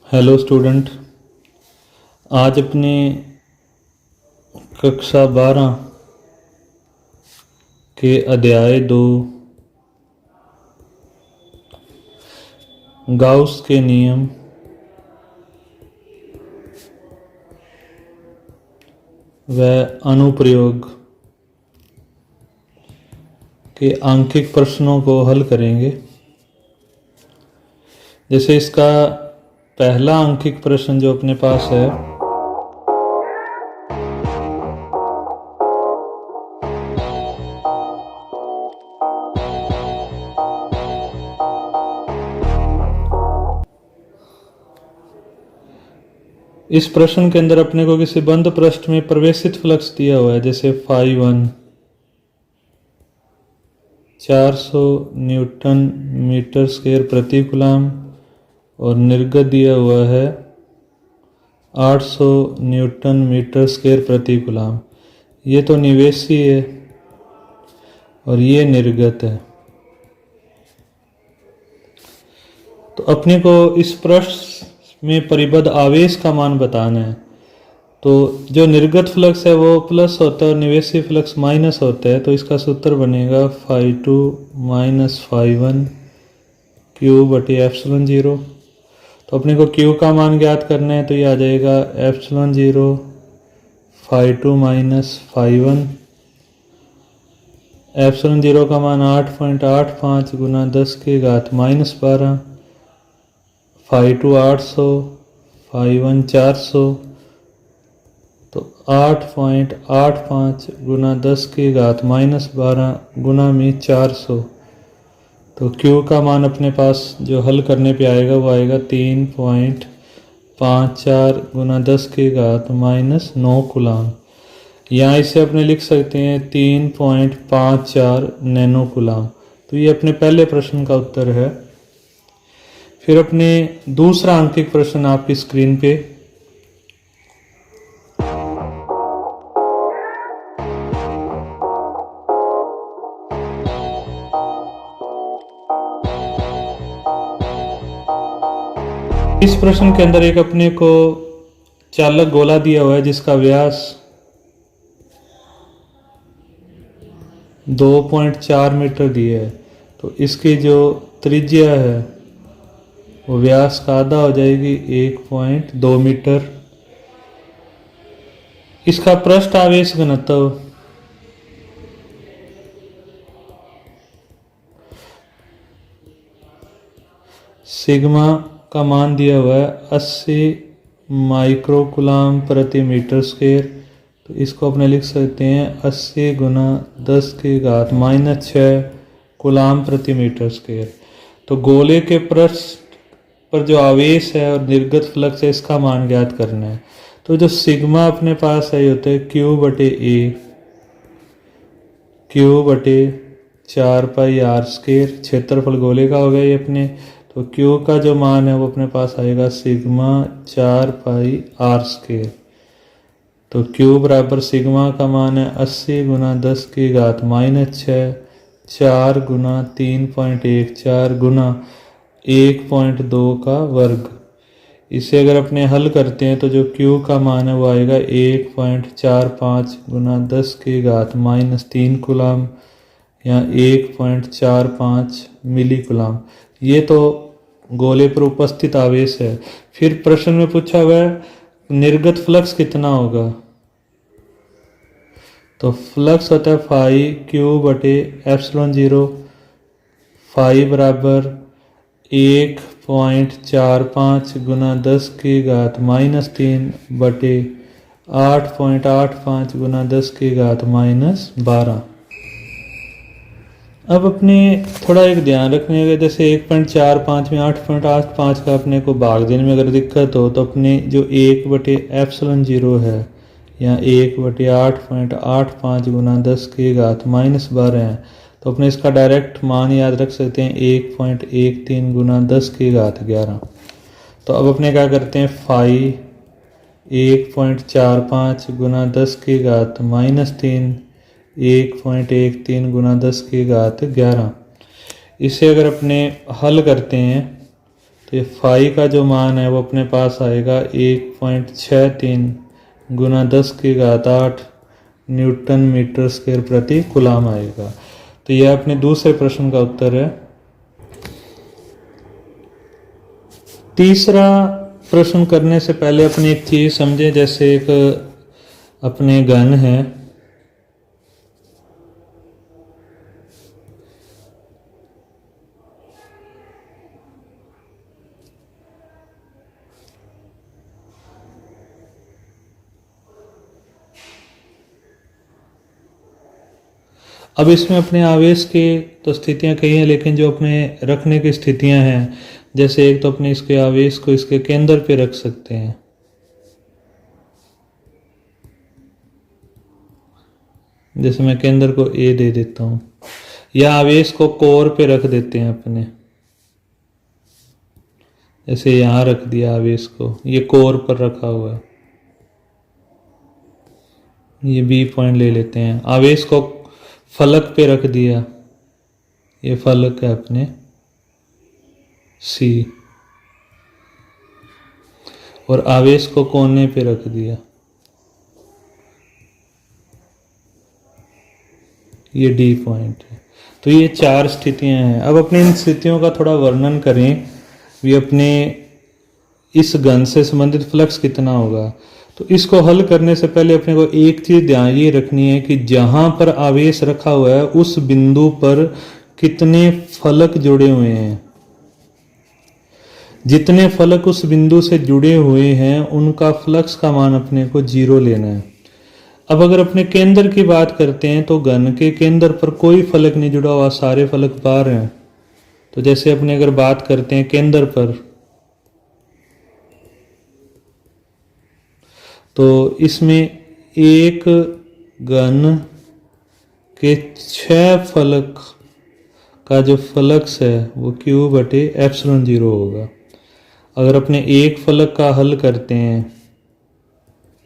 Hello student. आज अपनी कक्षा 12 के अध्याय 2 गाउस के नियम व अनुप्रयोग के आंकिक प्रश्नों को हल करेंगे। जैसे इसका पहला आंकिक प्रश्न जो अपने पास है, इस प्रश्न के अंदर अपने को किसी बंद पृष्ठ में प्रवेशित फ्लक्स दिया हुआ है। जैसे φ1 400 न्यूटन मीटर स्क्वायर प्रति कूलम और निर्गत दिया हुआ है 800 न्यूटन मीटर स्क्वायर प्रति कूलम। ये तो निवेशी है और ये निर्गत है। तो अपने को इस प्रश्न में परिबद्ध आवेश का मान बताना है। तो जो निर्गत फ्लक्स है वो प्लस होता है और निवेशी फ्लक्स माइनस होता है। तो इसका सूत्र बनेगा φ2 माइनस φ1 क्यू बटे एप्सिलॉन 0। तो अपने को क्यू का मान ज्ञात करना है, तो ये आ जाएगा एप्सिलॉन 0 φ2 माइनस φ1। एप्सिलॉन 0 का मान 8.85 गुना 10 की घात माइनस 12, φ2 800 φ1 400, तो 8.85 गुना 10 की घात माइनस 12 गुना में 400। तो Q का मान अपने पास जो हल करने पे आएगा वो आएगा 3.54 गुना 10 की घात माइनस 9 कूलम। यहाँ इसे अपने लिख सकते हैं 3.54 नैनो कूलम। तो ये अपने पहले प्रश्न का उत्तर है। फिर अपने दूसरा आंकिक प्रश्न आपकी स्क्रीन पे, इस प्रश्न के अंदर एक अपने को चालक गोला दिया हुआ है जिसका व्यास 2.4 मीटर दिया है। तो इसकी जो त्रिज्या है वो व्यास का आधा हो जाएगी 1.2 मीटर। इसका पृष्ठ आवेश घनत्व सिग्मा का मान दिया हुआ है 80 माइक्रो कूलम प्रति मीटर स्क्वायर। तो इसको अपने लिख सकते हैं 80 गुना 10 की घात माइनस 6 कूलम प्रति मीटर स्क्वायर। तो गोले के पृष्ठ पर जो आवेश है और निर्गत फ्लक्स है इसका मान ज्ञात करना है। तो जो सिग्मा अपने पास है ये होता है Q बटे A, Q बटे 4 पाई R स्क्वायर। क्षेत्रफल गोले का हो गया ये अपने। तो Q का जो मान है वो अपने पास आएगा सिग्मा 4 पाई R स्क्वायर। तो Q बराबर सिग्मा का मान है 80 गुना 10 की घात माइनस 6, 4 गुना 3.14 गुना 1.2 का वर्ग। इसे अगर अपने हल करते हैं तो जो Q का मान है वो आएगा 1.45 गुना 10 की घात माइनस 3 कूलम या 1.45 मिली कूलम। ये तो गोले पर उपस्थित आवेश है। फिर प्रश्न में पूछा हुआ है निर्गत फ्लक्स कितना होगा। तो फ्लक्स होता है φQ बटे एप्सिलॉन 0। फाई बराबर 1.45 गुना 10 की घात माइनस 3 बटे 8.85 गुना 10 की घात माइनस 12। अब अपने थोड़ा एक ध्यान रखने का, जैसे 1.45 में 8.85 का अपने को भाग देने में अगर दिक्कत हो तो अपने जो 1 बटे एप्सिलॉन 0 है या 1 बटे 8.85 गुना 10 की घात माइनस 12 है। तो अपने इसका डायरेक्ट मान याद रख सकते हैं 1.13 गुना 10 की घात 11। तो अब अपने क्या करते हैं फाई 1.45 गुना 10 की घात माइनस 3 1.13 गुना 10 की घात 11। इसे अगर अपने हल करते हैं तो ये फाई का जो मान है वो अपने पास आएगा 1.63 गुना 10⁸ न्यूटन मीटर स्क्वायर प्रति कूलाम आएगा। तो यह अपने दूसरे प्रश्न का उत्तर है। तीसरा प्रश्न करने से पहले अपनी एक चीज समझें, जैसे एक अपने घन है, अब इसमें अपने आवेश के तो स्थितियां कई हैं, लेकिन जो अपने रखने की स्थितियां हैं, जैसे एक तो अपने इसके आवेश को इसके केंद्र पे रख सकते हैं, जैसे मैं केंद्र को ए दे देता हूं, या आवेश को कोर पे रख देते हैं अपने, जैसे यहां रख दिया आवेश को, ये कोर पर रखा हुआ है, ये बी पॉइंट ले लेते हैं। आवेश को फलक पे रख दिया, ये फलक है अपने सी, और आवेश को कोने पे रख दिया, ये डी पॉइंट है। तो ये 4 स्थितियां हैं। अब अपने इन स्थितियों का थोड़ा वर्णन करें, भी अपने इस घन से संबंधित फ्लक्स कितना होगा। तो इसको हल करने से पहले अपने को एक चीज ध्यान ये रखनी है कि जहां पर आवेश रखा हुआ है उस बिंदु पर कितने फलक जुड़े हुए हैं। जितने फलक उस बिंदु से जुड़े हुए हैं उनका फ्लक्स का मान अपने को 0 लेना है। अब अगर अपने केंद्र की बात करते हैं तो घन के केंद्र पर कोई फलक नहीं जुड़ा हुआ, सारे फलक बाहर हैं। तो जैसे अपने अगर बात करते हैं केंद्र पर, तो इसमें एक घन के 6 फलक का जो फ्लक्स है वो Q/ε0 होगा। अगर अपने एक फलक का हल करते हैं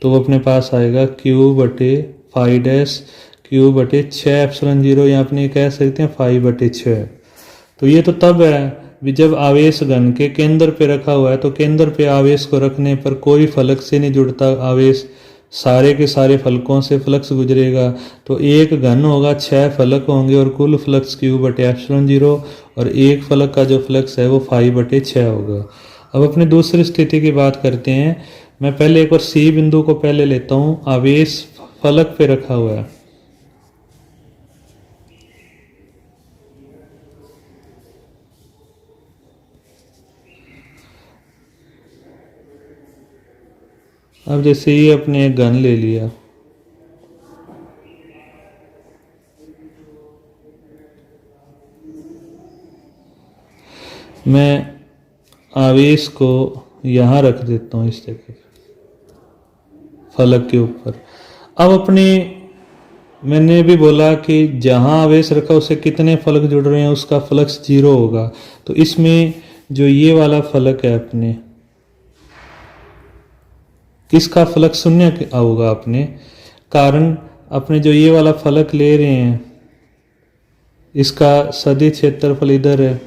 तो वो अपने पास आएगा Q/φ' Q/6ε0, या अपने कह सकते हैं φ/6। तो ये तो तब है भी जब आवेश घन के केंद्र पे रखा हुआ है, तो केंद्र पे आवेश को रखने पर कोई फलक से नहीं जुड़ता, आवेश सारे के सारे फलकों से फ्लक्स गुजरेगा। तो एक घन होगा, 6 फलक होंगे और कुल फ्लक्स Q/ε0, और एक फलक का जो फ्लक्स है वो φ/6 होगा। अब अपने दूसरी स्थिति की बात करते हैं। मैं पहले एक बार सी बिंदु को पहले लेता हूं, आवेश फलक पे रखा हुआ है, अब जैसे ये अपने एक घन ले लिया, मैं आवेश को यहां रख देता हूं इस जगह फलक के ऊपर। अब अपने मैंने भी बोला कि जहां आवेश रखा उससे कितने फलक जुड़ रहे हैं उसका फ्लक्स 0 होगा। तो इसमें जो ये वाला फलक है अपने, इसका फ्लक्स 0 होगा अपने, कारण अपने जो ये वाला फलक ले रहे हैं इसका सदिश क्षेत्रफल इधर है,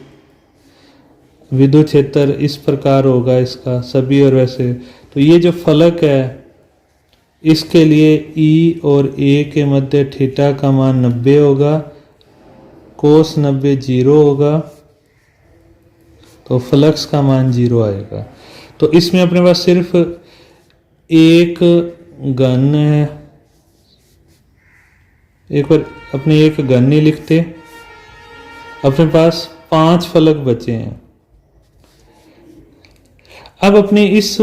विद्युत क्षेत्र इस प्रकार होगा इसका सभी और वैसे। तो ये जो फलक है इसके लिए E और A के मध्य थीटा का मान 90 होगा, कोस 90 0 होगा, तो फ्लक्स का मान 0 आएगा। तो इसमें अपने पास सिर्फ एक घन है, एक बार अपने एक घन नहीं लिखते, अपने पास 5 फलक बचे हैं। अब अपने इस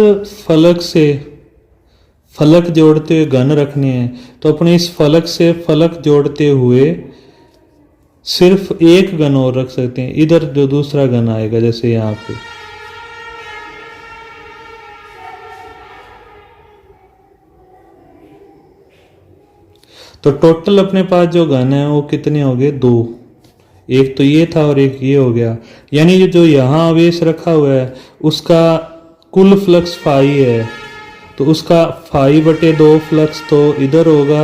फलक से फलक जोड़ते हुए घन रखने हैं, तो अपने इस फलक से फलक जोड़ते हुए सिर्फ एक घन और रख सकते हैं, इधर जो दूसरा घन आएगा जैसे यहां पे। तो टोटल अपने पास जो घन है वो कितने हो गए? 2। एक तो ये था और एक ये हो गया, यानी ये जो यहां आवेश रखा हुआ है उसका कुल फ्लक्स फाई है, तो उसका φ/2 फ्लक्स तो इधर होगा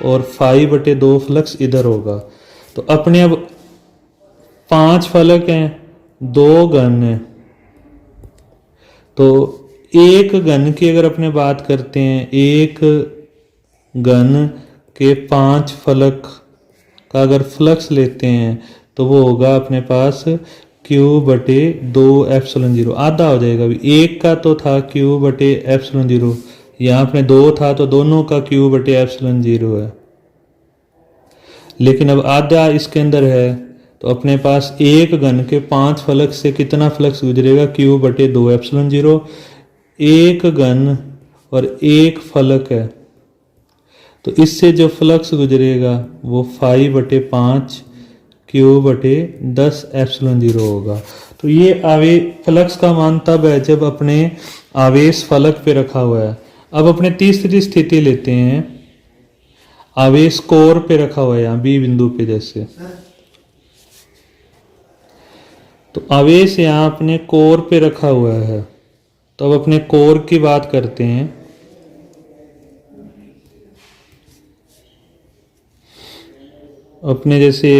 और φ/2 फ्लक्स इधर होगा। तो अपने अब 5 फलक हैं, 2 घन हैं, तो एक घन की अगर अपने बात करते हैं, एक घन के 5 फलक का अगर फ्लक्स लेते हैं तो वो होगा अपने पास क्यू बटे 2 एप्सिलॉन 0, आधा हो जाएगा। अभी एक का तो था क्यू बटे एप्सिलॉन 0, यहाँ अपने 2 था तो दोनों का क्यू बटे एप्सिलॉन 0 है। लेकिन अब आधा इसके अंदर है तो अपने पास एक घन के 5 फलक से कितना फ्लक्स गुजरेगा, क्यू बटे 2 एप्सिलॉन 0। एक घन और एक फलक है तो इससे जो फ्लक्स गुजरेगा वो 5/5 क्यू बटे 10 एप्सिलॉन 0 होगा। तो ये फ्लक्स का मान तब है जब अपने आवेश फलक पे रखा हुआ है। अब अपने तीसरी स्थिति लेते हैं, आवेश कोर पे रखा हुआ है यहाँ बी बिंदु पे जैसे। तो आवेश यहाँ अपने कोर पे रखा हुआ है, तो अब अपने कोर की बात करते हैं। अपने जैसे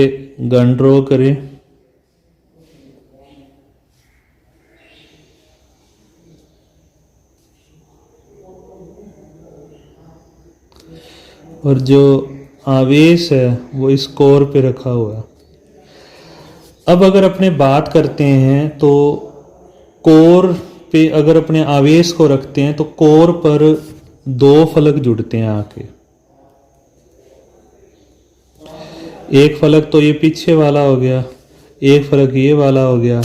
गन ड्रॉ करें, और जो आवेश है वो इस कोर पे रखा हुआ है। अब अगर अपने बात करते हैं तो कोर पे अगर अपने आवेश को रखते हैं तो कोर पर 2 फलक जुड़ते हैं आके। एक फलक तो ये पीछे वाला हो गया, एक फलक ये वाला हो गया,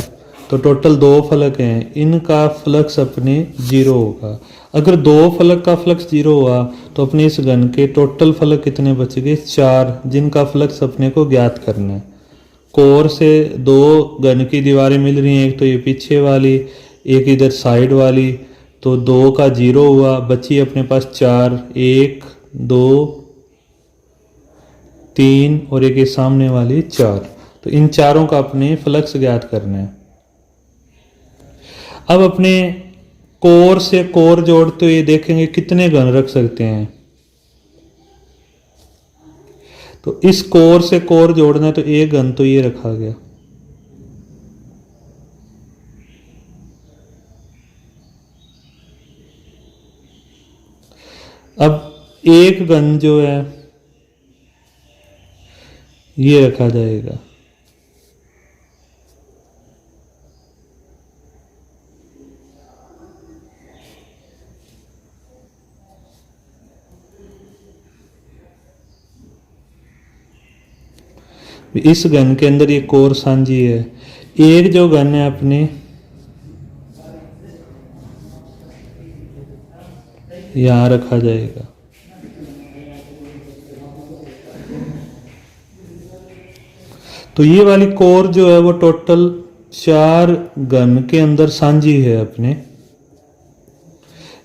तो टोटल 2 फलक हैं। इनका फ्लक्स अपने 0 होगा। अगर 2 फलक का फ्लक्स 0 हुआ तो अपने इस घन के टोटल फलक कितने बच गए, 4, जिनका फ्लक्स अपने को ज्ञात करना है। कोर से 2 घन की दीवारें मिल रही हैं, एक तो ये पीछे वाली, एक इधर साइड वाली, तो 2 का 0 हुआ, बची अपने पास 4, 1 2 3 और एक ये सामने वाली 4। तो इन चारों का अपने फ्लक्स ज्ञात करना है। अब अपने कोर से कोर जोड़ते हुए देखेंगे कितने घन रख सकते हैं। तो इस कोर से कोर जोड़ना है तो एक घन तो ये रखा गया। अब एक घन जो है ये रखा जाएगा। इस घन के अंदर ये कोर सांझी है। एक जो घन है अपने यहां रखा जाएगा। तो ये वाली कोर जो है वो टोटल 4 घन के अंदर सांझी है अपने,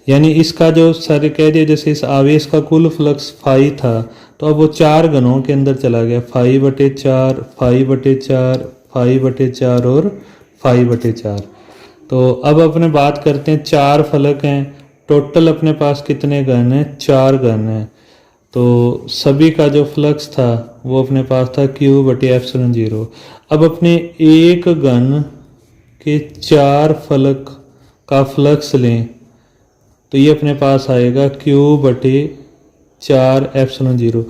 यानी इसका जो सर कह दिया जैसे इस आवेश का कुल फ्लक्स फाई था तो अब वो 4 घनों के अंदर चला गया, 5/4 5/4 5/4 और 5/4। तो अब अपने बात करते हैं 4 फलक हैं, टोटल अपने पास कितने घन हैं, 4 घन हैं। तो सभी का जो फ्लक्स था वो अपने पास था Q/ε0। अब अपने एक घन के 4 फलक का फ्लक्स लें तो ये अपने पास आएगा Q/4 ε0।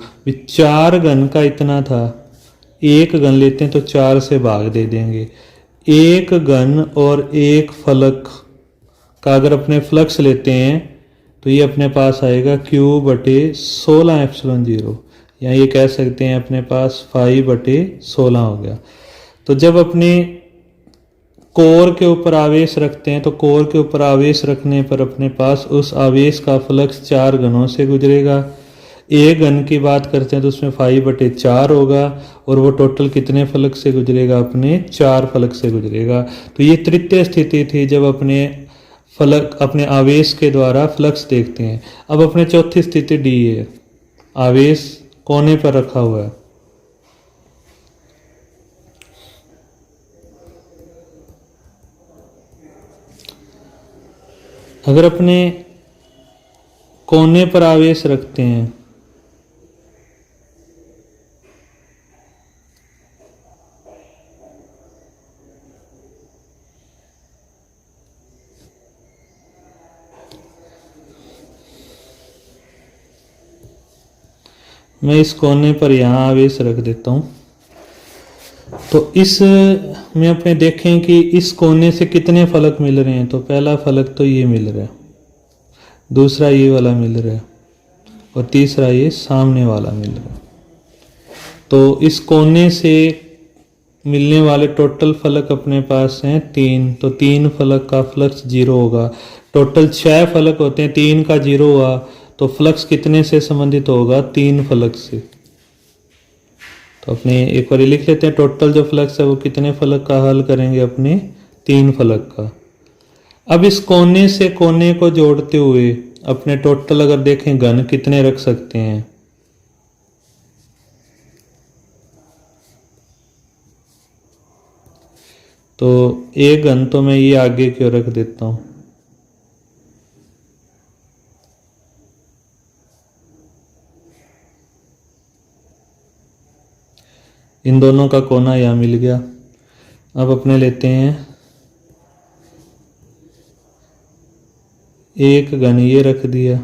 4 घन का इतना था, एक घन लेते हैं तो 4 से भाग दे देंगे। एक घन और एक फलक का अगर अपने फ्लक्स लेते हैं तो ये अपने पास आएगा Q/16 ε0, या ये कह सकते हैं अपने पास 5/16 हो गया। तो जब अपने कोर के ऊपर आवेश रखते हैं तो कोर के ऊपर आवेश रखने पर अपने पास उस आवेश का फ्लक्स 4 घनों से गुजरेगा। एक घन की बात करते हैं तो उसमें 5/4 होगा, और वो टोटल कितने फलक से गुजरेगा, अपने 4 फलक से गुजरेगा। तो ये तृतीय स्थिति थी जब अपने फलक अपने आवेश के द्वारा फ्लक्स देखते हैं। अब अपने चौथी स्थिति डी है, आवेश कोने पर रखा हुआ है। अगर अपने कोने पर आवेश रखते हैं मैं इस कोने पर यहाँ आवेश रख देता हूँ। तो इस में अपने देखें कि इस कोने से कितने फलक मिल रहे हैं। तो पहला फलक तो ये मिल रहा है, दूसरा ये वाला मिल रहा है, और तीसरा ये सामने वाला मिल रहा है। तो इस कोने से मिलने वाले टोटल फलक अपने पास हैं 3। तो 3 फलक का फ्लक्स 0 होगा। टोटल 6 फलक होते हैं, 3 का 0 हुआ तो फ्लक्स कितने से संबंधित होगा? 3 फलक से। तो अपने एक बार लिख लेते हैं, टोटल जो फ्लक्स है वो कितने फलक का हल करेंगे? अपने 3 फलक का। अब इस कोने से कोने को जोड़ते हुए अपने टोटल अगर देखें घन कितने रख सकते हैं? तो एक घन तो मैं ये आगे क्यों रख देता हूं। इन दोनों का कोना यहां मिल गया। अब अपने लेते हैं एक घन ये रख दिया,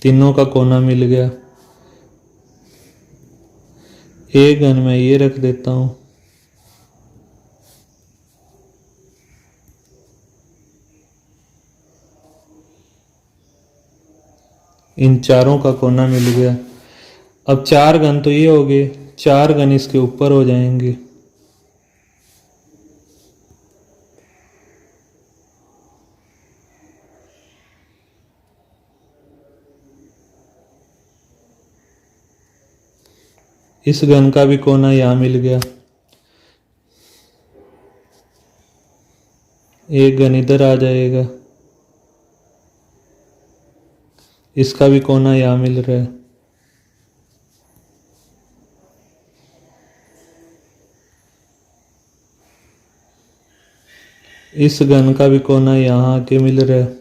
तीनों का कोना मिल गया। एक घन में ये रख देता हूं, इन चारों का कोना मिल गया। अब 4 घन तो ये हो गए, 4 घन इसके ऊपर हो जाएंगे। इस घन का भी कोना यहां मिल गया। एक घन इधर आ जाएगा, इसका भी कोना यहां मिल रहा है। इस घन का भी कोना यहां आके मिल रहा है।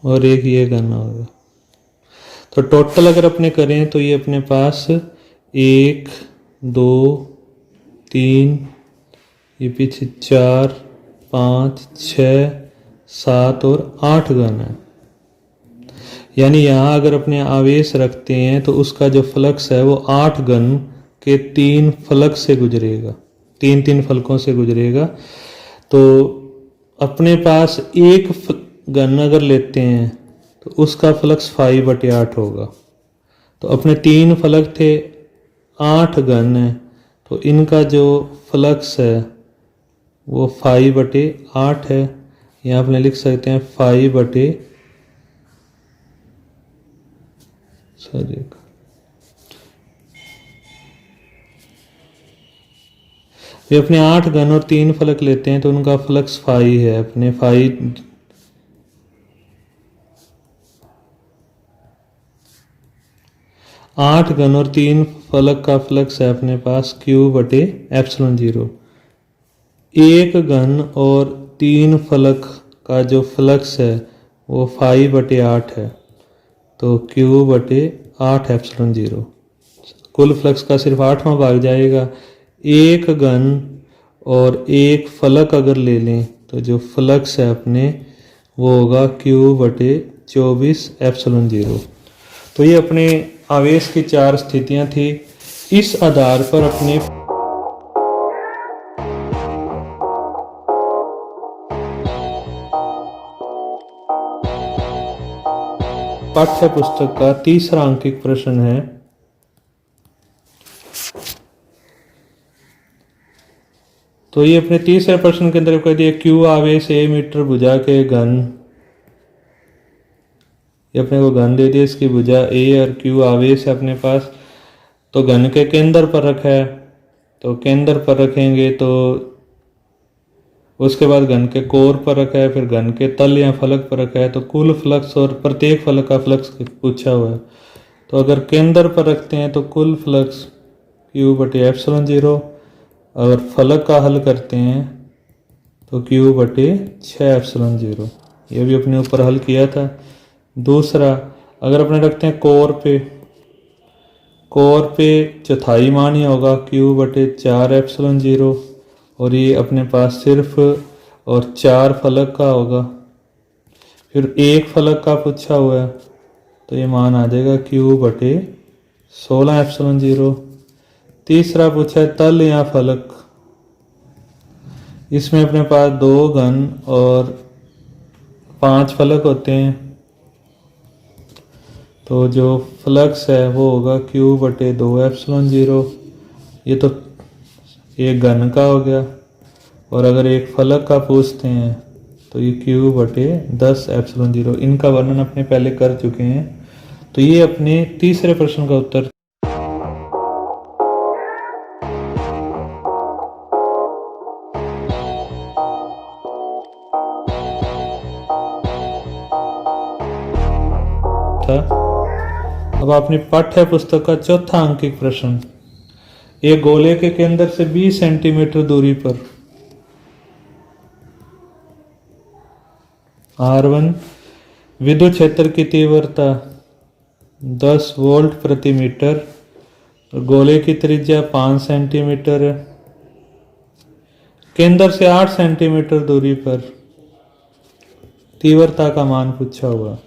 और एक ये घन होगा। तो टोटल अगर अपने करें तो ये अपने पास 1 2 3, ये पीछे 4 5 6 7 और 8 घन है। यानी यहाँ अगर अपने आवेश रखते हैं तो उसका जो फ्लक्स है वो 8 घन के 3 फलक से गुजरेगा, 3 फलकों से गुजरेगा। तो अपने पास एक घन अगर लेते हैं तो उसका फ्लक्स 5/8 होगा। तो अपने 3 फलक थे, 8 घन है, तो इनका जो फ्लक्स है वो 5/8 है। यहाँ अपने लिख सकते हैं 5 ये अपने 8 घन और 3 फलक लेते हैं तो उनका फ्लक्स 5 है। अपने 8 घन और 3 फलक का फ्लक्स है अपने पास Q/ε0। एक घन और 3 फलक का जो फ्लक्स है वो 5/8 है। तो Q/8ε0। कुल फ्लक्स का सिर्फ 8वां भाग जाएगा। एक घन और एक फलक अगर ले लें तो जो फ्लक्स है अपने वो होगा Q/24ε0। तो ये अपने आवेश की 4 स्थितियां थी। इस आधार पर अपने पाठ्य पुस्तक का तीसरा अंकित प्रश्न है। तो ये अपने तीसरे प्रश्न के अंदर कह दिया Q आवेश A मीटर भुजा के घन, ये अपने को घन दे दिया, इसकी भुजा A और Q आवेश है अपने पास। तो घन के केंद्र पर रखा है, तो केंद्र पर रखेंगे तो उसके बाद घन के कोर पर रखा है, फिर घन के तल या फलक पर रखा है। तो कुल फ्लक्स और प्रत्येक फलक का फ्लक्स पूछा हुआ है। तो अगर केंद्र पर रखते हैं तो कुल फ्लक्स Q/ε0, अगर फलक का हल करते हैं तो Q/6ε0। ये भी अपने ऊपर हल किया था। दूसरा अगर अपने रखते हैं कोर पे चौथाई मान ही होगा Q/4ε0, और ये अपने पास सिर्फ और 4 फलक का होगा। फिर एक फलक का पूछा हुआ है तो ये मान आ जाएगा Q/16ε0। तीसरा पूछा है तल या फलक, इसमें अपने पास 2 घन और 5 फलक होते हैं, तो जो फ्लक्स है वो होगा Q/2ε0। ये तो एक घन का हो गया, और अगर एक फलक का पूछते हैं तो ये Q/10ε0। इनका वर्णन अपने पहले कर चुके हैं। तो ये अपने तीसरे प्रश्न का उत्तर। अब आपने पाठ्य पुस्तक का चौथा अंकित प्रश्न। एक गोले के केंद्र से 20 सेंटीमीटर दूरी पर R1 विद्युत क्षेत्र की तीव्रता 10 वोल्ट प्रति मीटर, गोले की त्रिज्या 5 सेंटीमीटर है। केंद्र से 8 सेंटीमीटर दूरी पर तीव्रता का मान पूछा हुआ।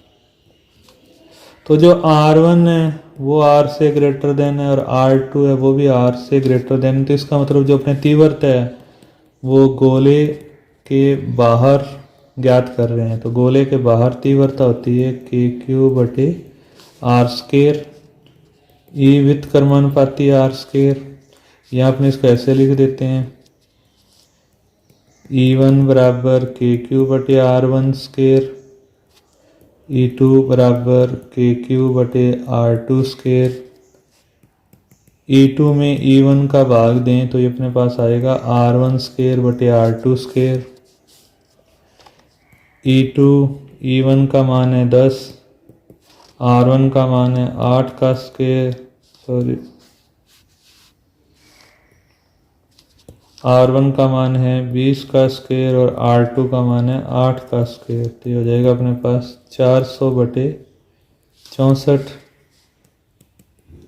तो जो R1 है वो R से ग्रेटर देन है, और R2 है वो भी R से ग्रेटर देन। तो इसका मतलब जो अपने तीव्रता है वो गोले के बाहर ज्ञात कर रहे हैं। तो गोले के बाहर तीव्रता होती है KQ/R²। E व्युत्क्रमानुपाती R²। यहाँ अपने इसको ऐसे लिख देते हैं E1 बराबर KQ/R1², E2 बराबर KQ/R2²। E2 में E1 का भाग दें तो ये अपने पास आएगा R1²/R2²। E1 का मान है 10, R1 का मान है 8 का स्क्वायर, R1 का मान है 20 का स्क्वायर, और R2 का मान है 8 का स्क्वायर। तो ये हो जाएगा अपने पास 400/64।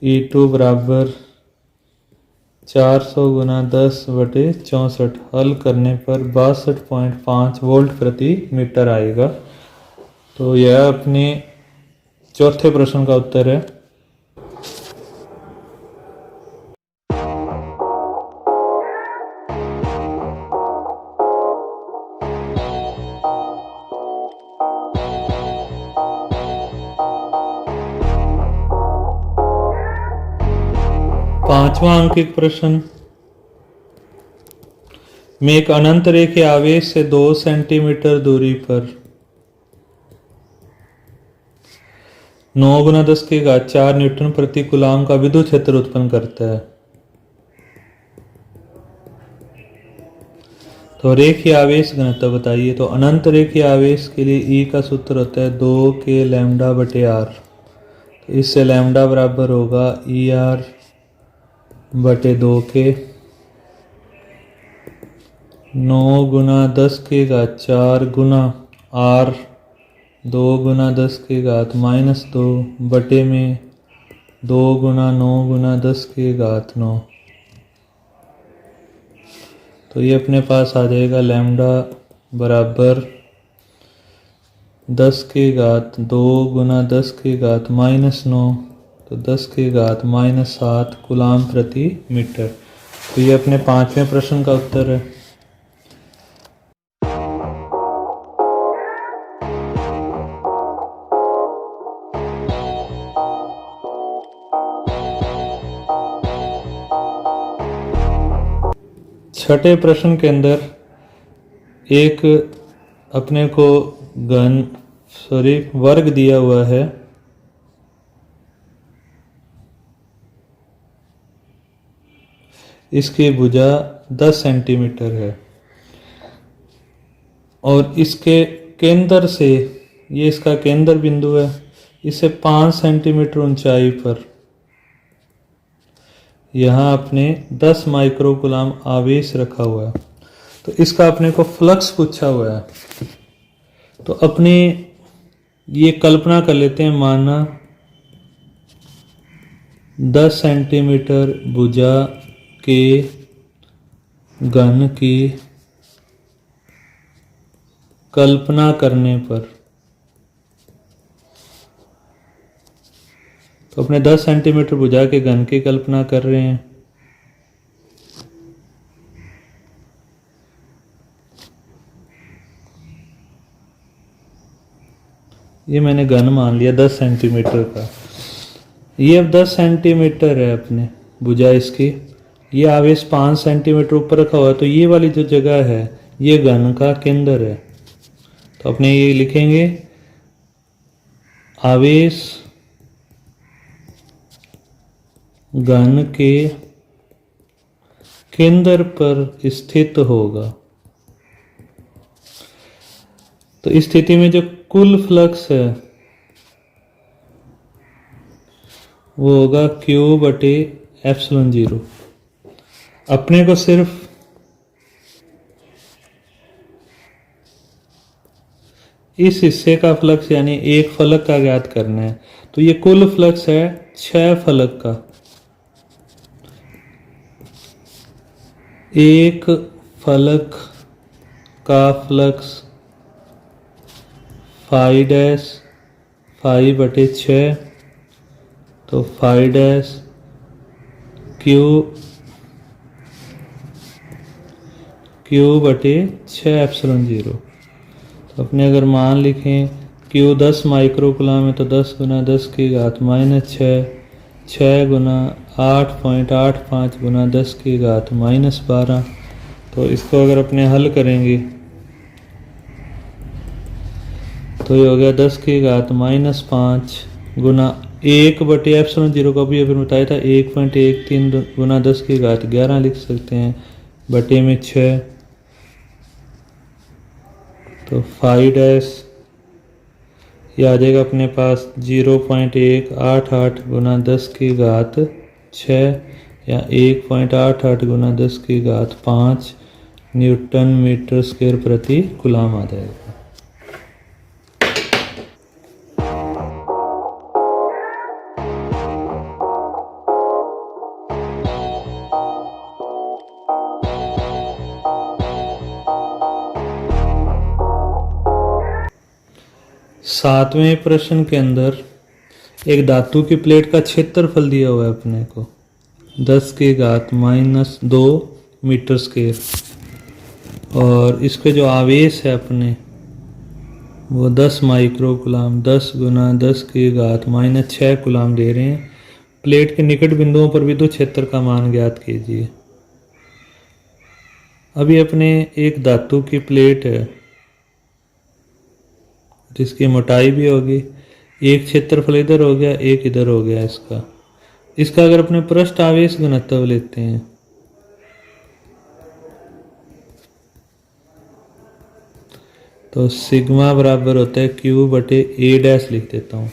E2 बराबर 400 गुना 10/64। हल करने पर 62.5 वोल्ट प्रति मीटर आएगा। तो यह अपने चौथे प्रश्न का उत्तर है। पांचवा अंकित प्रश्न में एक अनंत रेखीय आवेश से 2 सेंटीमीटर दूरी पर 9 × 10⁴ न्यूटन प्रति कूलाम का विद्युत क्षेत्र उत्पन्न करता है। तो रेखीय आवेश घनत्व बताइए। तो अनंत रेखीय आवेश के लिए E का सूत्र होता है 2k λ/r। तो इससे लैम्डा बराबर होगा ER/2k। 9 × 10⁴ गुना R 2 × 10⁻² बटे में 2 × 9 × 10⁻9। तो ये अपने पास आ जाएगा लैम्डा बराबर 10⁻² × 10⁻⁻9, तो 10⁻⁻7 कूलाम प्रति मीटर। तो ये अपने पांचवें प्रश्न का उत्तर है। छठे प्रश्न के अंदर एक अपने को वर्ग दिया हुआ है। इसकी भुजा 10 सेंटीमीटर है, और इसके केंद्र से, ये इसका केंद्र बिंदु है, इसे 5 सेंटीमीटर ऊंचाई पर यहाँ अपने 10 माइक्रो कूलाम आवेश रखा हुआ है। तो इसका अपने को फ्लक्स पूछा हुआ है। तो अपनी ये कल्पना कर लेते हैं, माना 10 सेंटीमीटर भुजा के घन की कल्पना करने पर, तो अपने 10 सेंटीमीटर भुजा के घन की कल्पना कर रहे हैं। ये मैंने घन मान लिया 10 सेंटीमीटर का। ये अब 10 सेंटीमीटर है अपने भुजा इसकी। ये आवेश 5 सेंटीमीटर ऊपर रखा हुआ है, तो ये वाली जो जगह है ये घन का केंद्र है। तो अपने ये लिखेंगे, आवेश घन के केंद्र पर स्थित होगा। तो इस स्थिति में जो कुल फ्लक्स है वो होगा Q बटे एप्सिलॉन 0। अपने को सिर्फ इस हिस्से का फ्लक्स यानी एक फलक का ज्ञात करना है। तो ये कुल फ्लक्स है 6 फलक का। एक फलक का फ्लक्स फाई डैश फाई बटे 6, तो फाई डैश क्यू बटे 6 एप्सिलॉन 0। तो अपने अगर मान लिखें Q 10 माइक्रोकुलाम है, तो 10 गुना 10 की घात -6, 6 गुना 8.85 गुना 10 की घात -12। तो इसको अगर अपने हल करेंगे तो ये हो गया 10 की घात -5 गुना 1 बटे एप्सिलॉन 0 को भी अभी बताया था 1.13 गुना 10 की घात 11 लिख सकते हैं, बटे में 6। तो फाई डैश ये आ जाएगा अपने पास 0.188 गुना 10 की घात 6 या 1.88 गुना 10 की घात 5 न्यूटन मीटर स्क्वायर प्रति कूलम आ जाएगा। सातवें प्रश्न के अंदर एक धातु की प्लेट का क्षेत्रफल दिया हुआ है अपने को 10 की घात -2 मीटर स्क्वायर, और इसके जो आवेश है अपने वो 10 माइक्रोकुलाम 10 गुना 10 की घात -6 कूलम दे रहे हैं। प्लेट के निकट बिंदुओं पर विद्युत क्षेत्र का मान ज्ञात कीजिए। अभी अपने एक धातु की प्लेट है जिसकी मोटाई भी होगी, एक क्षेत्रफल इधर हो गया एक इधर हो गया इसका अगर अपने पृष्ठ आवेश घनत्व लेते हैं तो सिग्मा बराबर होता है Q बटे A डैश लिख देता हूँ।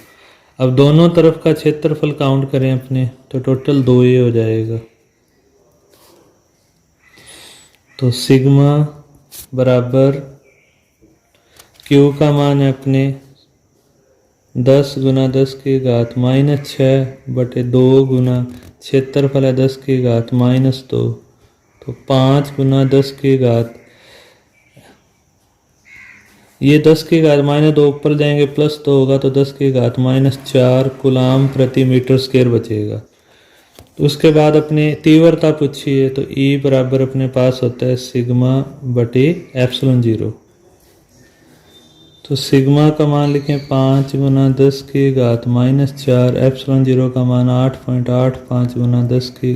अब दोनों तरफ का क्षेत्रफल काउंट करें अपने तो टोटल 2A हो जाएगा। तो सिग्मा बराबर Q का मान है अपने 10 गुना 10 की घात -6 बटे 2 गुना क्षेत्रफल है 10 की घात -2, तो 5 गुना 10 की घात, ये 10 की घात -2 ऊपर जाएंगे +2 होगा तो 10 की घात -4 कूलम प्रति मीटर स्क्वायर बचेगा। तो उसके बाद अपने तीव्रता पूछी है, तो E बराबर अपने पास होता है सिग्मा बटे एप्सिलॉन 0। तो सिग्मा का मान लिखें 5 गुना 10 की घात -4, एप्सिलॉन 0 का मान 8.85 गुना 10 की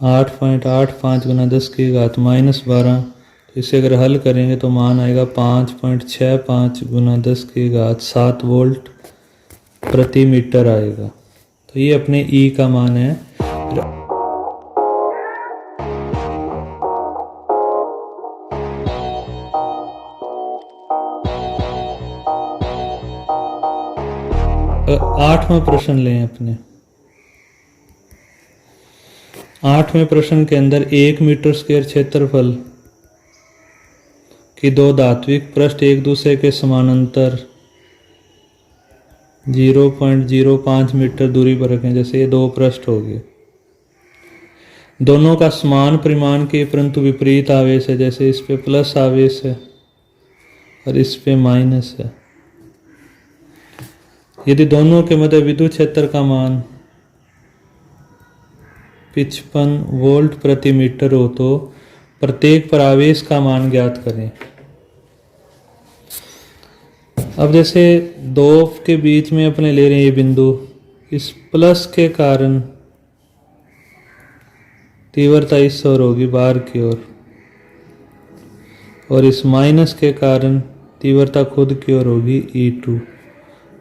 8.85 गुना 10 की घात -12। तो इसे अगर हल करेंगे तो मान आएगा 5.65 गुना 10 की घात 7 वोल्ट प्रति मीटर आएगा। तो ये अपने E का मान है। आठवां प्रश्न लें अपने। आठवें प्रश्न के अंदर 1 मीटर स्क्वायर क्षेत्रफल कि दो धात्विक पृष्ठ एक दूसरे के समानांतर 0.05 मीटर दूरी पर रखें। जैसे ये दो पृष्ठ हो गए, दोनों का समान परिमाण के परंतु विपरीत आवेश है। जैसे इस पे प्लस आवेश है और इस पे माइनस है। यदि दोनों के मध्य विद्युत क्षेत्र का मान 55 वोल्ट प्रति मीटर हो तो प्रत्येक पर आवेश का मान ज्ञात करें। अब जैसे दो के बीच में अपने ले रहे हैं ये बिंदु, इस प्लस के कारण तीव्रता इस ओर होगी बाहर की ओर, और इस माइनस के कारण तीव्रता खुद की ओर होगी E2।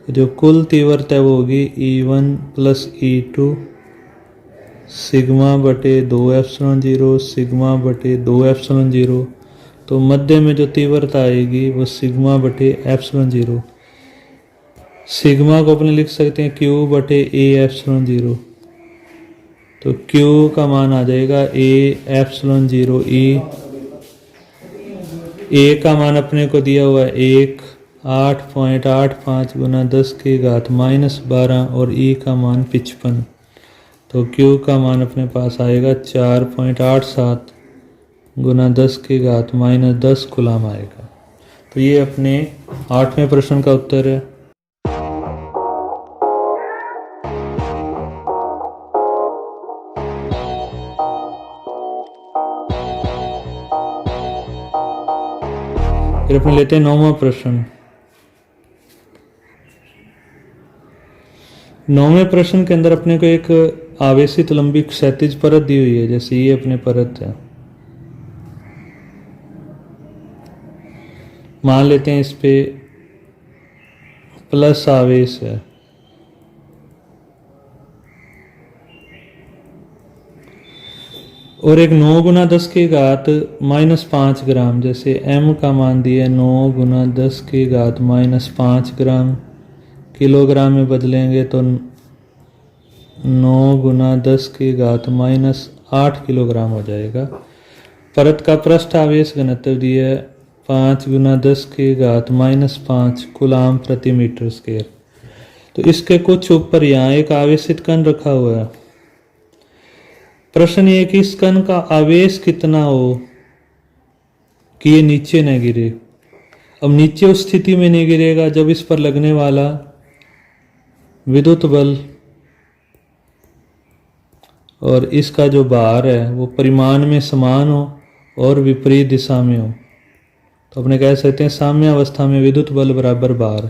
जो कुल तीव्रता है वो होगी E1 प्लस E2 सिग्मा बटे 2 ε0 सिग्मा बटे 2 ε0। तो मध्य में जो तीव्रता आएगी वो सिग्मा बटे ε0। सिग्मा को अपने लिख सकते हैं Q बटे A ε0। तो Q का मान आ जाएगा A ε0 E। A का मान अपने को दिया हुआ है 8.85 गुना 10 की घात -12 और E का मान 55। तो Q का मान अपने पास आएगा 4.87 गुना 10 की घात -10 कूलम आएगा। तो ये अपने 8वें प्रश्न का उत्तर है। फिर अपने लेते हैं 9वां प्रश्न। 9वें प्रश्न के अंदर अपने को एक आवेशित लंबी क्षैतिज परत दी हुई है। जैसे ये अपने परत है, मान लेते हैं इस पे प्लस आवेश है, और एक 9 गुना 10 की घात -5 ग्राम। जैसे m का मान दिया है 9 गुना 10 की घात -5 ग्राम, किलोग्राम में बदलेंगे तो 9 गुना 10 की घात -8 किलोग्राम हो जाएगा। परत का पृष्ठ आवेश घनत्व दिया है 5 गुना 10 की घात -5 कूलम प्रति मीटर स्क्वायर। तो इसके कुछ ऊपर यहाँ एक आवेशित कण रखा हुआ है। प्रश्न ये कि इस कण का आवेश कितना हो कि ये नीचे न गिरे। अब नीचे उस स्थिति में नहीं गिरेगा जब इस पर लगने वाला विद्युत बल और इसका जो भार है वो परिमाण में समान हो और विपरीत दिशा में हो। तो अपने कह सकते हैं साम्य अवस्था में विद्युत बल बराबर भार।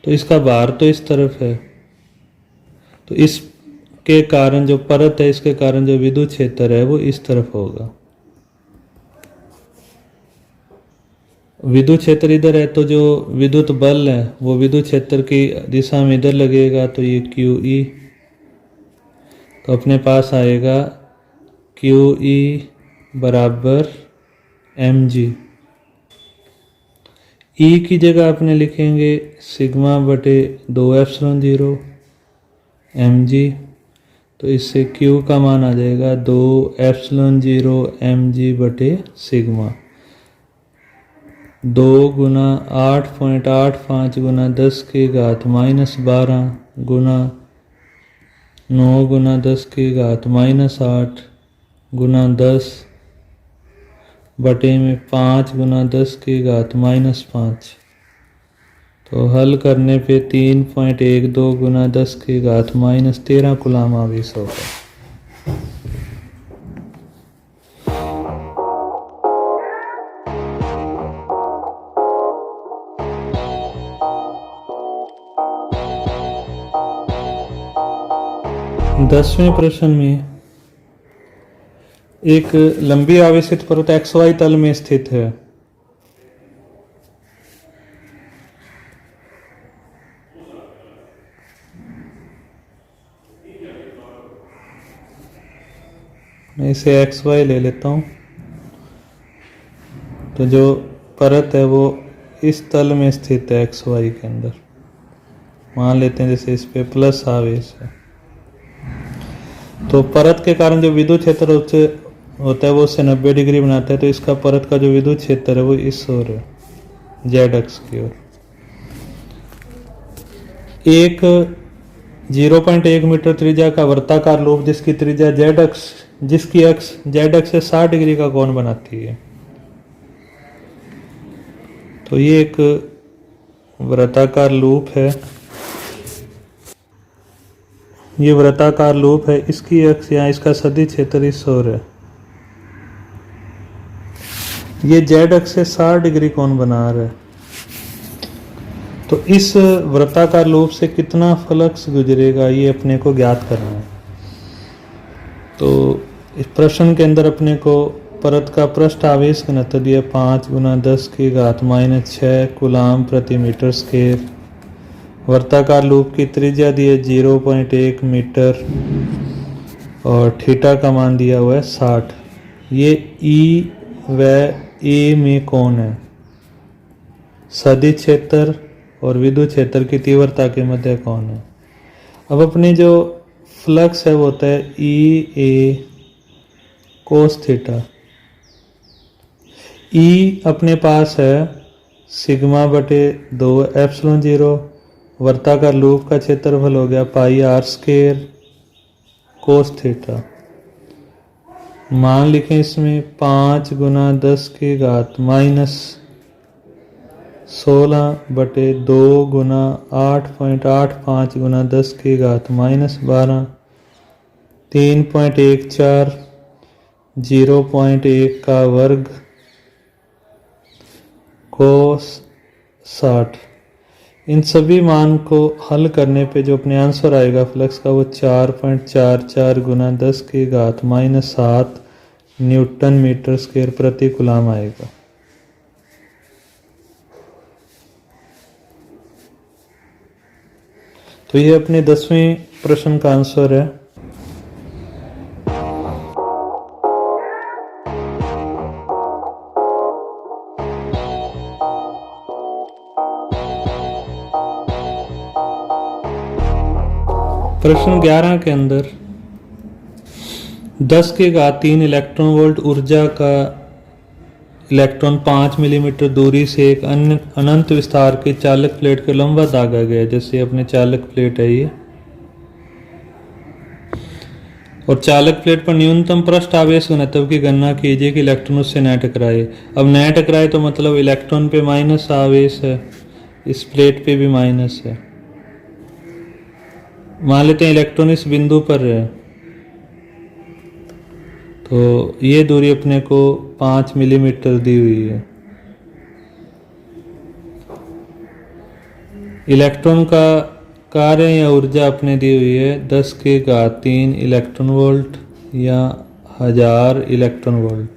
तो इसका भार तो इस तरफ है, तो इसके कारण जो परत है इसके कारण जो विद्युत क्षेत्र है वो इस तरफ होगा। विद्युत क्षेत्र इधर है तो जो विद्युत बल है वो विद्युत क्षेत्र की दिशा में इधर लगेगा, तो ये QE। तो अपने पास आएगा QE बराबर mg। E की जगह अपने लिखेंगे सिग्मा बटे 2 ε0 mg। तो इससे Q का मान आ जाएगा 2 ε0 mg बटे सिग्मा। 2 गुना 8.85 गुना 10 की घात -12 गुना 9 गुना 10 की घात -8 गुना 10 बटे में 5 गुना 10 की घात -5। तो हल करने पे 3.12 गुना 10 की घात -13 कूलम आवेश होगा। दसवें प्रश्न में एक लंबी आवेशित परत XY तल में स्थित है। मैं इसे XY ले लेता हूं। तो जो परत है वो इस तल में स्थित है XY के अंदर। मान लेते हैं जैसे इस पे प्लस आवेश है, तो परत के कारण जो विद्युत क्षेत्र उससे होता है वो उससे 90 डिग्री बनाता है, तो इसका परत का जो विद्युत क्षेत्र है वो इस ओर है, जेड अक्ष की ओर। एक 0.1 मीटर त्रिज्या का वृत्ताकार लूप जिसकी त्रिज्या जिसकी अक्ष जेड अक्ष से 60 डिग्री का कोण बनाती है। तो ये एक वृत्ताकार लूप है, ये वृत्ताकार लूप है, इसकी अक्ष या इसका सदिश क्षेत्र इस ओर है। ये जेड अक्ष से 60 डिग्री कोण बना रहा है। तो इस वृत्ताकार लूप से कितना फ्लक्स गुजरेगा ये अपने को ज्ञात करना है। तो इस प्रश्न के अंदर अपने को परत का पृष्ठ आवेश घनत्व दिया 5 × 10⁻⁶ कूलाम प्रति मीटर स्क्वायर। वृत्ताकार लूप की त्रिज्या दी है 0.1 मीटर और थीटा का मान दिया हुआ है 60। ये ई व ए में कोण है, सदिश क्षेत्र और विद्युत क्षेत्र की तीव्रता के मध्य कोण है। अब अपने जो फ्लक्स है वो होता है ई ए कोस थीटा। ई अपने पास है σ/2 ε0। वृत्ताकार लूप का क्षेत्रफल हो गया πr² कोस थीटा। मान लिखें इसमें 5 × 10⁻⁻16/2 × 8.85 × 10⁻⁻12 3.14 0.1 का वर्ग कोस 60। इन सभी मान को हल करने पे जो अपने आंसर आएगा फ्लक्स का वो 4.44 × 10⁻⁻7 न्यूटन मीटर स्क्वायर प्रति कूलाम आएगा। तो ये अपने 10वें प्रश्न का आंसर है। प्रश्न 11 के अंदर 10⁻³ इलेक्ट्रॉन वोल्ट ऊर्जा का इलेक्ट्रॉन 5 मिलीमीटर दूरी से एक अन्य अनंत विस्तार की चालक प्लेट के लंबवत दागा गया। जैसे अपने चालक प्लेट है ये, और चालक प्लेट पर न्यूनतम पृष्ठ आवेश घनत्व की गणना कीजिए कि इलेक्ट्रॉन उससे न टकराए। अब न टकराए तो मतलब इलेक्ट्रॉन पे माइनस आवेश है, इस प्लेट पे भी माइनस है। मान लेते हैं इलेक्ट्रॉन इस बिंदु पर है, तो ये दूरी अपने को 5 मिलीमीटर दी हुई है। इलेक्ट्रॉन का कार्य या ऊर्जा अपने दी हुई है 10⁻³ इलेक्ट्रॉन वोल्ट या 1000 इलेक्ट्रॉन वोल्ट।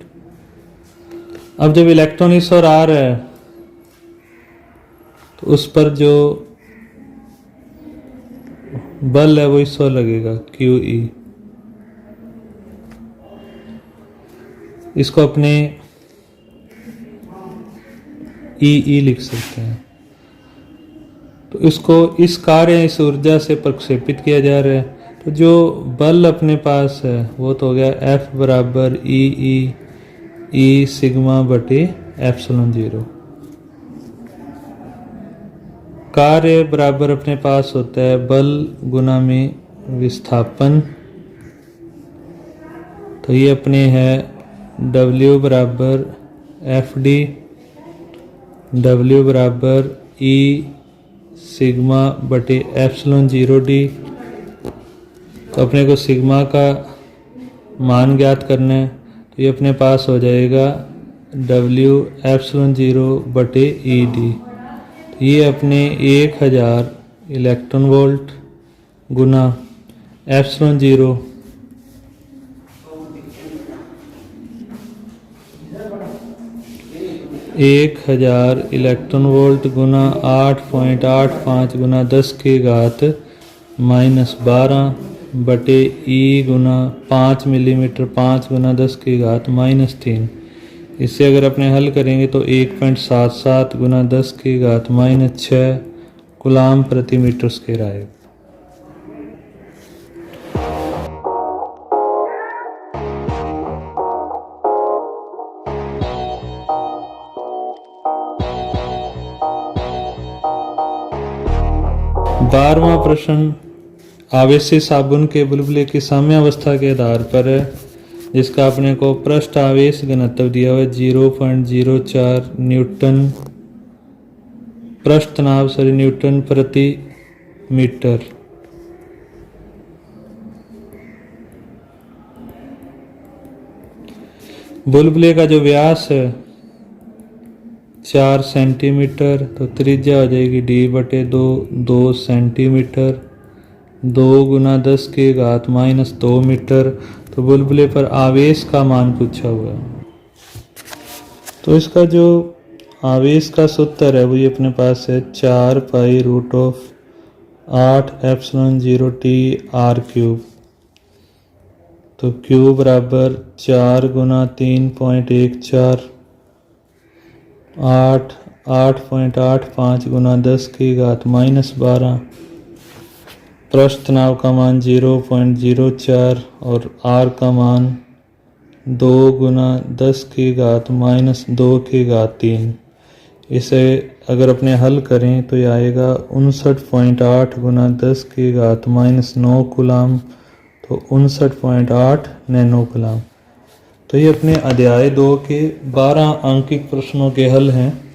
अब जब इलेक्ट्रॉन इस ओर आ रहा है तो उस पर जो बल है वो इस ओर लगेगा QE। इसको अपने EE लिख सकते हैं। तो इसको इस कार्य इस ऊर्जा से प्रक्षेपित किया जा रहा है। तो जो बल अपने पास है वो तो हो गया F = E σ/ε0। कार्य बराबर अपने पास होता है बल गुना में विस्थापन। तो ये अपने है W = FD, W = E σ/ε0d। तो अपने को सिग्मा का मान ज्ञात करना है। तो ये अपने पास हो जाएगा W ε0/ED। ये अपने 1000 इलेक्ट्रॉन वोल्ट गुना ε0 1000 इलेक्ट्रॉन वोल्ट गुना 8.85 × 10⁻⁻12/E गुना 5 मिलीमीटर 5 × 10⁻⁻3। इससे अगर अपने हल करेंगे तो 1.77 × 10⁻⁻6 कूलाम प्रति मीटर स्क्वायर आएगा। 12वां प्रश्न आवेशी साबुन के बुलबुले की साम्यावस्था के आधार पर है, जिसका अपने को पृष्ठ आवेश घनत्व दिया हुआ है 0.04 न्यूटन पृष्ठ तनाव न्यूटन प्रति मीटर। बुलबुले का जो व्यास है 4 सेंटीमीटर, तो त्रिज्या हो जाएगी d/2 2 सेंटीमीटर, 2 × 10⁻² मीटर। तो बुलबुले पर आवेश का मान पूछा हुआ है, तो इसका जो आवेश का सूत्र है वो ये अपने पास है 4π√8ε0t r³। तो Q बराबर 4 × 3.14 8.85 × 10⁻12। पृष्ठ तनाव का मान 0.04 और R का मान 2 × 10⁻²3। इसे अगर अपने हल करें तो ये आएगा 59.8 × 10⁻9 कूलाम, तो 59.8 नैनो कूलाम। तो ये अपने अध्याय 2 के 12 अंकिक प्रश्नों के हल हैं।